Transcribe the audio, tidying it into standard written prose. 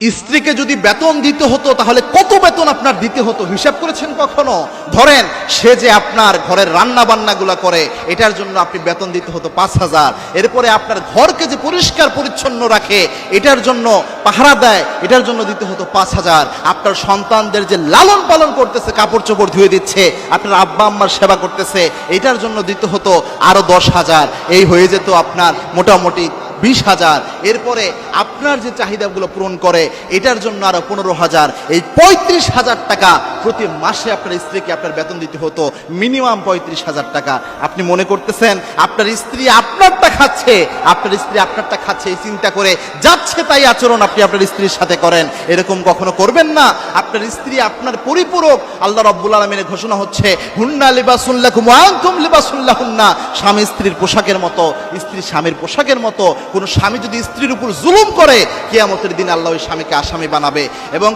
স্ত্রীকে যদি বেতন দিতে হতো তাহলে কত বেতন আপনার দিতে হতো হিসাব করেছেন কখনো? ধরেন সে যে আপনার ঘরের রান্না বান্নাগুলো করে এটার জন্য আপনি বেতন দিতে হতো 5,000। এরপরে আপনার ঘরকে যে পরিষ্কার পরিচ্ছন্ন রাখে এটার জন্য পাহারা দেয় এটার জন্য দিতে হতো 5,000। আপনার সন্তানদের যে লালন পালন করতেছে, কাপড় চোপড় ধুয়ে দিচ্ছে, আপনার আব্বা আম্মার সেবা করতেছে, এটার জন্য দিতে হতো আরো 10,000। এই হয়ে যেত আপনার মোটামুটি 20,000। এরপরে আপনার যে চাহিদাগুলো পূরণ করে এটার জন্য আরো 15,000। এই 35,000 টাকা প্রতি মাসে আপনার স্ত্রীকে আপনার বেতন দিতে হতো, মিনিমাম 35,000 টাকা। আপনি মনে করতেছেন আপনার স্ত্রী আপনারটা খাচ্ছে, আপনার স্ত্রী আপনারটা খাচ্ছে এই চিন্তা করে যাচ্ছে তাই আচরণ আপনি আপনার স্ত্রীর সাথে করেন? এরকম কখনো করবেন না। আপনার স্ত্রী আপনার পরিপূরক। আল্লাহ রাব্বুল আলামিনের ঘোষণা হচ্ছে হুন্না লিবাসুল লাকুম ওয়া আনতুম লিবাসুল লাহুন্না। স্বামী স্ত্রীর পোশাকের মতো, স্ত্রী স্বামীর পোশাকের মতো। কোন স্বামী যদি স্ত্রীর উপর জুলুম করে কিয়ামতের দিন আল্লাহ ওই স্বামীকে আসামি বানাবে। এবং